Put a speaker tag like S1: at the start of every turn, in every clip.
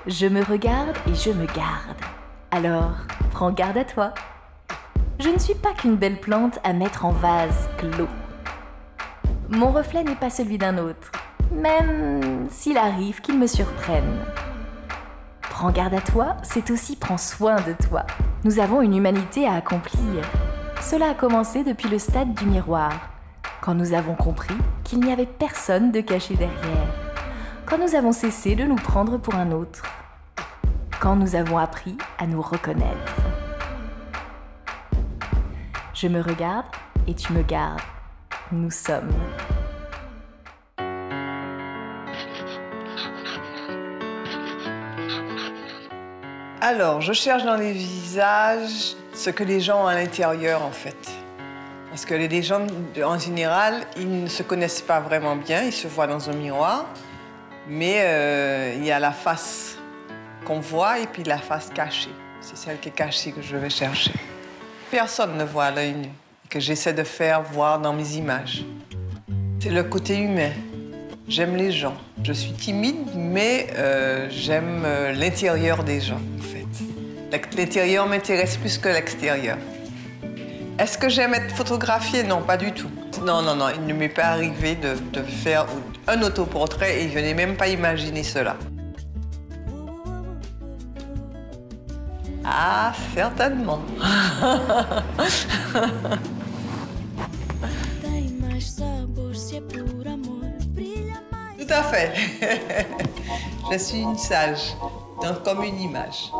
S1: Je me regarde et je me garde. Alors, prends garde à toi. Je ne suis pas qu'une belle plante à mettre en vase clos. Mon reflet n'est pas celui d'un autre, même s'il arrive qu'il me surprenne. Prends garde à toi, c'est aussi prends soin de toi. Nous avons une humanité à accomplir. Cela a commencé depuis le stade du miroir, quand nous avons compris qu'il n'y avait personne de caché derrière, quand nous avons cessé de nous prendre pour un autre, quand nous avons appris à nous reconnaître. Je me regarde et tu me gardes. Nous sommes.
S2: Alors, je cherche dans les visages ce que les gens ont à l'intérieur, en fait. Parce que les gens, en général, ils ne se connaissent pas vraiment bien, ils se voient dans un miroir, mais il y a la face qu'on voit et puis la face cachée. C'est celle qui est cachée que je vais chercher. Personne ne voit à l'œil nu, que j'essaie de faire voir dans mes images. C'est le côté humain. J'aime les gens. Je suis timide, mais j'aime l'intérieur des gens, en fait. L'intérieur m'intéresse plus que l'extérieur. Est-ce que j'aime être photographiée? Non, pas du tout. Non, non, non, il ne m'est pas arrivé de faire un autoportrait et je n'ai même pas imaginé cela. Ah, certainement. Tout à fait. Je suis une sage, donc comme une image.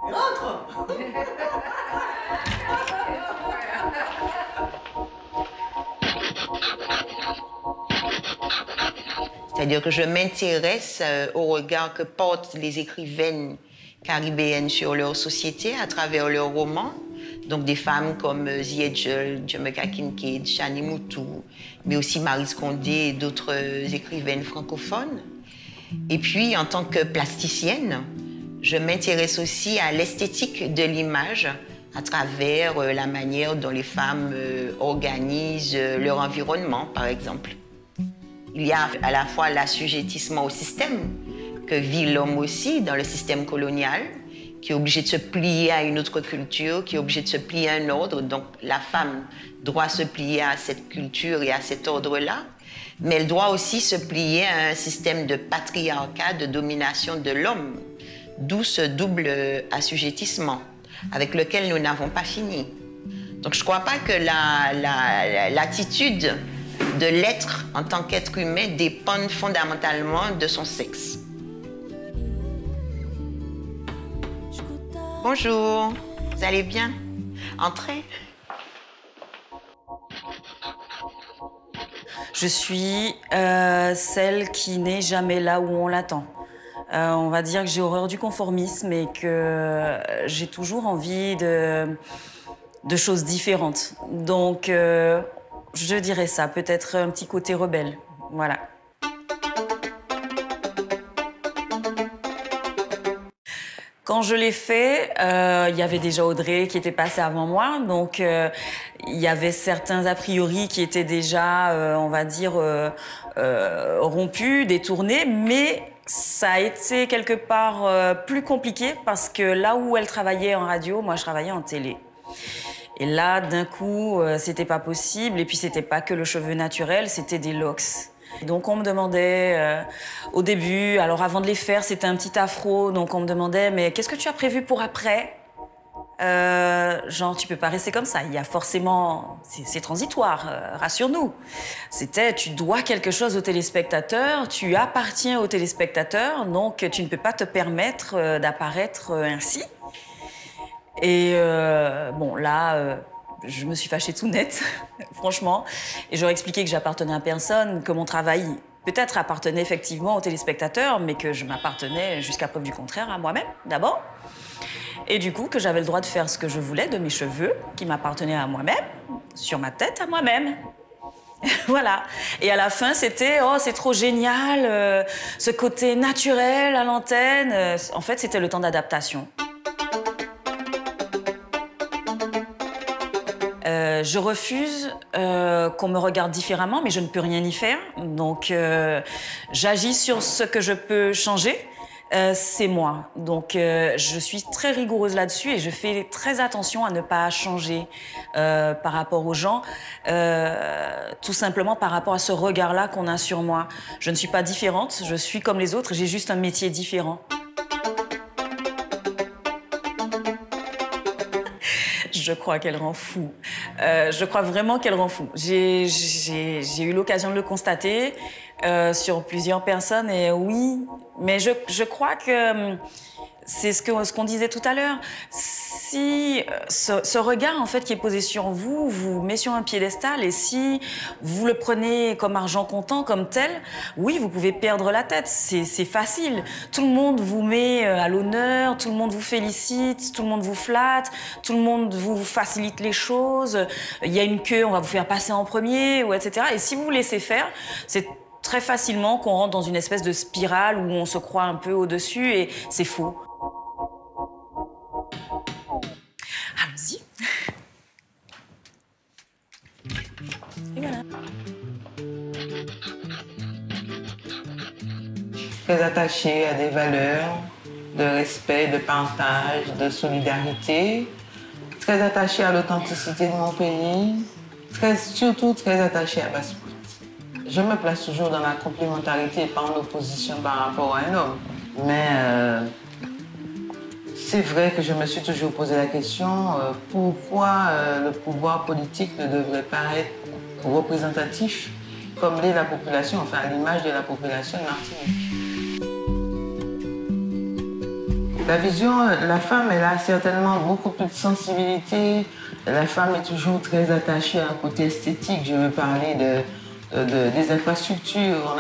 S2: Rentre.
S3: C'est-à-dire que je m'intéresse au regard que portent les écrivaines caribéennes sur leur société à travers leurs romans. Donc des femmes comme Ziyech, Jamaica Kincaid, Shani Moutou, mais aussi Maryse Condé et d'autres écrivaines francophones. Et puis, en tant que plasticienne, je m'intéresse aussi à l'esthétique de l'image à travers la manière dont les femmes organisent leur environnement, par exemple. Il y a à la fois l'assujettissement au système que vit l'homme aussi dans le système colonial, qui est obligé de se plier à une autre culture, qui est obligé de se plier à un ordre. Donc la femme doit se plier à cette culture et à cet ordre-là, mais elle doit aussi se plier à un système de patriarcat, de domination de l'homme, d'où ce double assujettissement avec lequel nous n'avons pas fini. Donc je ne crois pas que l'attitude de l'être en tant qu'être humain dépend fondamentalement de son sexe. Bonjour, vous allez bien? Entrez.
S4: Je suis celle qui n'est jamais là où on l'attend. On va dire que j'ai horreur du conformisme et que j'ai toujours envie de choses différentes. Donc, je dirais ça, peut-être un petit côté rebelle, voilà. Quand je l'ai fait, il y avait déjà Audrey qui était passée avant moi, donc il y avait certains a priori qui étaient déjà, on va dire, rompus, détournés, mais ça a été quelque part plus compliqué parce que là où elle travaillait en radio, moi je travaillais en télé. Et là, d'un coup, c'était pas possible, et puis c'était pas que le cheveu naturel, c'était des locks. Donc on me demandait au début, alors avant de les faire, c'était un petit afro, donc on me demandait, mais qu'est-ce que tu as prévu pour après? Genre, tu peux pas rester comme ça, il y a forcément... C'est transitoire, rassure-nous. C'était, tu dois quelque chose aux téléspectateurs, tu appartiens aux téléspectateurs, donc tu ne peux pas te permettre d'apparaître ainsi. Et bon, là... je me suis fâchée tout net, franchement. Et j'aurais expliqué que j'appartenais à personne, que mon travail peut-être appartenait effectivement aux téléspectateurs, mais que je m'appartenais jusqu'à preuve du contraire à moi-même, d'abord. Et du coup, que j'avais le droit de faire ce que je voulais de mes cheveux, qui m'appartenaient à moi-même, sur ma tête à moi-même. Voilà. Et à la fin, c'était « Oh, c'est trop génial, ce côté naturel à l'antenne ». En fait, c'était le temps d'adaptation. Je refuse qu'on me regarde différemment, mais je ne peux rien y faire. Donc, j'agis sur ce que je peux changer. C'est moi. Donc, je suis très rigoureuse là-dessus et je fais très attention à ne pas changer par rapport aux gens, tout simplement par rapport à ce regard-là qu'on a sur moi. Je ne suis pas différente, je suis comme les autres, j'ai juste un métier différent. Je crois qu'elle rend fou. Je crois vraiment qu'elle rend fou. J'ai eu l'occasion de le constater sur plusieurs personnes et oui, mais je crois que c'est ce qu'on disait tout à l'heure. Si ce regard en fait qui est posé sur vous, vous met sur un piédestal et si vous le prenez comme argent comptant, comme tel, oui, vous pouvez perdre la tête. C'est facile. Tout le monde vous met à l'honneur, tout le monde vous félicite, tout le monde vous flatte, tout le monde vous facilite les choses. Il y a une queue, on va vous faire passer en premier, ou etc. Et si vous vous laissez faire, c'est très facilement qu'on rentre dans une espèce de spirale où on se croit un peu au-dessus et c'est faux. Allons-y. Et voilà.
S5: Très attachée à des valeurs de respect, de partage, de solidarité. Très attachée à l'authenticité de mon pays. Surtout très attachée à Basse-Pointe. Je me place toujours dans la complémentarité et pas en opposition par rapport à un homme. Mais c'est vrai que je me suis toujours posé la question pourquoi le pouvoir politique ne devrait pas être représentatif comme l'est la population, enfin à l'image de la population de Martinique. La vision, la femme, elle a certainement beaucoup plus de sensibilité. La femme est toujours très attachée à un côté esthétique. Je veux parler des infrastructures.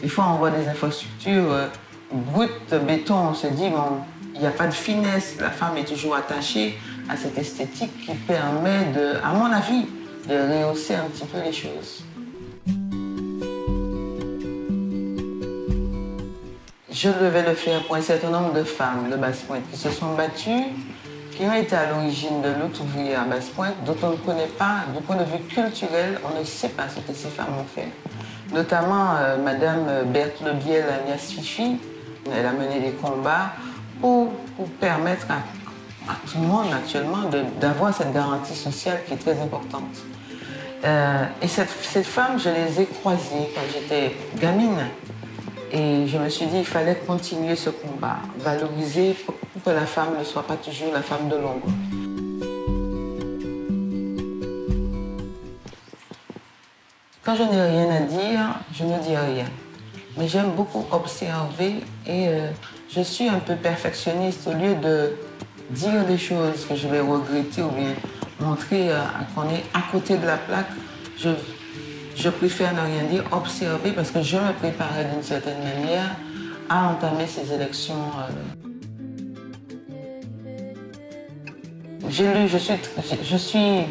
S5: Des fois, on voit des infrastructures brutes, béton. On se dit, bon, il n'y a pas de finesse. La femme est toujours attachée à cette esthétique qui permet, à mon avis, de rehausser un petit peu les choses. Je devais le faire pour un certain nombre de femmes de Basse-Pointe qui se sont battues, qui ont été à l'origine de lutte ouvrière à Basse-Pointe, dont on ne connaît pas, du point de vue culturel, on ne sait pas ce que ces femmes ont fait. Notamment Madame Berthe Lebiel, alias Fifi, elle a mené des combats pour permettre à tout le monde actuellement d'avoir cette garantie sociale qui est très importante. Et cette femme, je les ai croisées quand j'étais gamine. Et je me suis dit qu'il fallait continuer ce combat, valoriser pour que la femme ne soit pas toujours la femme de l'ombre. Quand je n'ai rien à dire, je ne dis rien. Mais j'aime beaucoup observer et je suis un peu perfectionniste. Au lieu de dire des choses que je vais regretter ou bien montrer qu'on est à côté de la plaque, je préfère ne rien dire, observer, parce que je me préparais d'une certaine manière à entamer ces élections. J'ai lu, je suis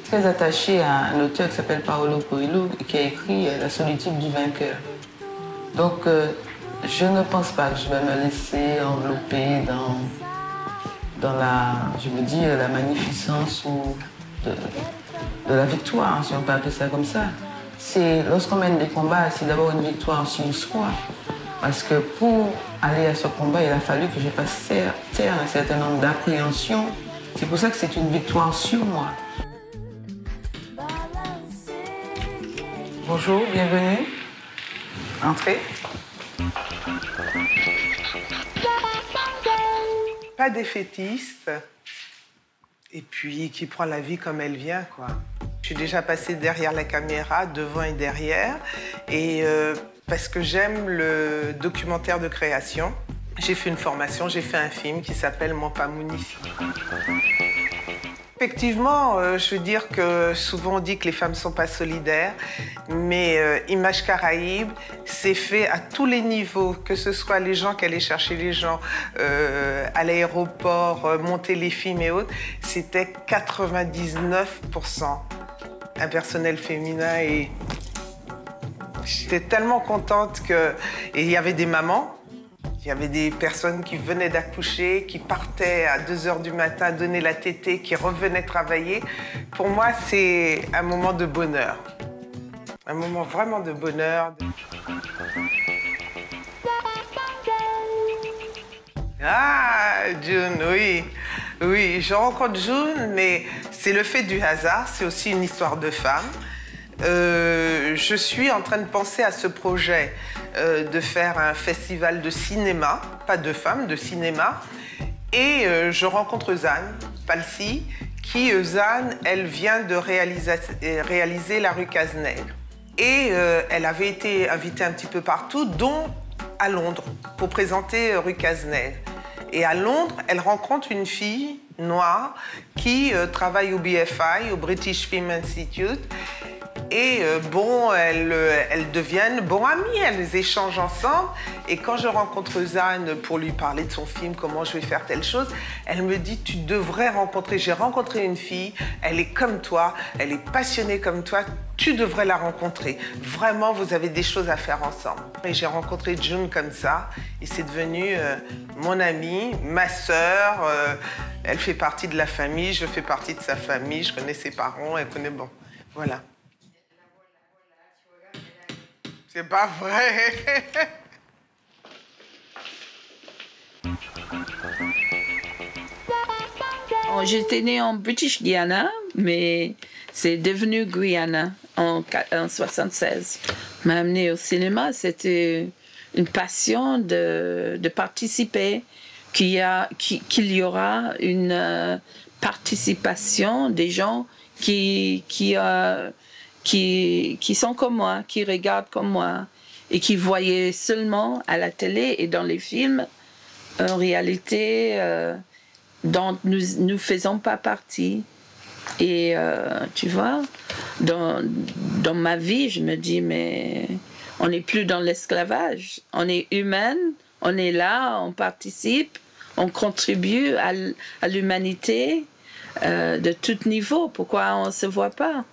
S5: très attachée à un auteur qui s'appelle Paulo Coelho, qui a écrit La solitude du vainqueur. Donc, je ne pense pas que je vais me laisser envelopper dans la magnificence de la victoire, si on peut appeler ça comme ça. Lorsqu'on mène des combats, c'est d'abord une victoire sur soi. Parce que pour aller à ce combat, il a fallu que je fasse taire un certain nombre d'appréhensions. C'est pour ça que c'est une victoire sur moi. Bonjour, bienvenue. Entrez.
S6: Pas défaitiste. Et puis qui prend la vie comme elle vient, quoi. Je suis déjà passée derrière la caméra, devant et derrière, et parce que j'aime le documentaire de création. J'ai fait une formation, j'ai fait un film qui s'appelle Mon Pamouni. Effectivement, je veux dire que souvent on dit que les femmes ne sont pas solidaires, mais Images Caraïbes, c'est fait à tous les niveaux, que ce soit les gens qui allaient chercher les gens à l'aéroport, monter les films et autres, c'était 99% un personnel féminin et j'étais tellement contente que... Et il y avait des mamans Il y avait des personnes qui venaient d'accoucher, qui partaient à 2 h du matin donner la tétée, qui revenaient travailler. Pour moi, c'est un moment de bonheur. Un moment vraiment de bonheur. Ah, June, oui. Oui, je rencontre June, mais c'est le fait du hasard. C'est aussi une histoire de femme. Je suis en train de penser à ce projet de faire un festival de cinéma, pas de femmes, de cinéma. Et je rencontre Zane Palsy, qui, Zane, elle vient de réaliser La rue Cazeneuve. Et elle avait été invitée un petit peu partout, dont à Londres, pour présenter Rue Cazeneuve. Et à Londres, elle rencontre une fille noire qui travaille au BFI, au British Film Institute. Et elles deviennent bons amis, elles échangent ensemble. Et quand je rencontre Zane pour lui parler de son film, comment je vais faire telle chose, elle me dit, tu devrais rencontrer, j'ai rencontré une fille, elle est comme toi, elle est passionnée comme toi, tu devrais la rencontrer. Vraiment, vous avez des choses à faire ensemble. Et j'ai rencontré June comme ça, et c'est devenu mon amie, ma sœur. Elle fait partie de la famille, je fais partie de sa famille, je connais ses parents, elle connaît, bon, voilà. C'est pas vrai.
S7: J'étais née en British Guiana, mais c'est devenu Guyana en 1976. M'a amenée au cinéma, c'était une passion de participer, qu'il y aura une participation des gens qui sont comme moi, qui regardent comme moi et qui voyaient seulement à la télé et dans les films en réalité dont nous ne faisons pas partie. Et tu vois, dans ma vie, je me dis, mais on n'est plus dans l'esclavage, on est humaine, on est là, on participe, on contribue à l'humanité de tout niveau. Pourquoi on ne se voit pas ?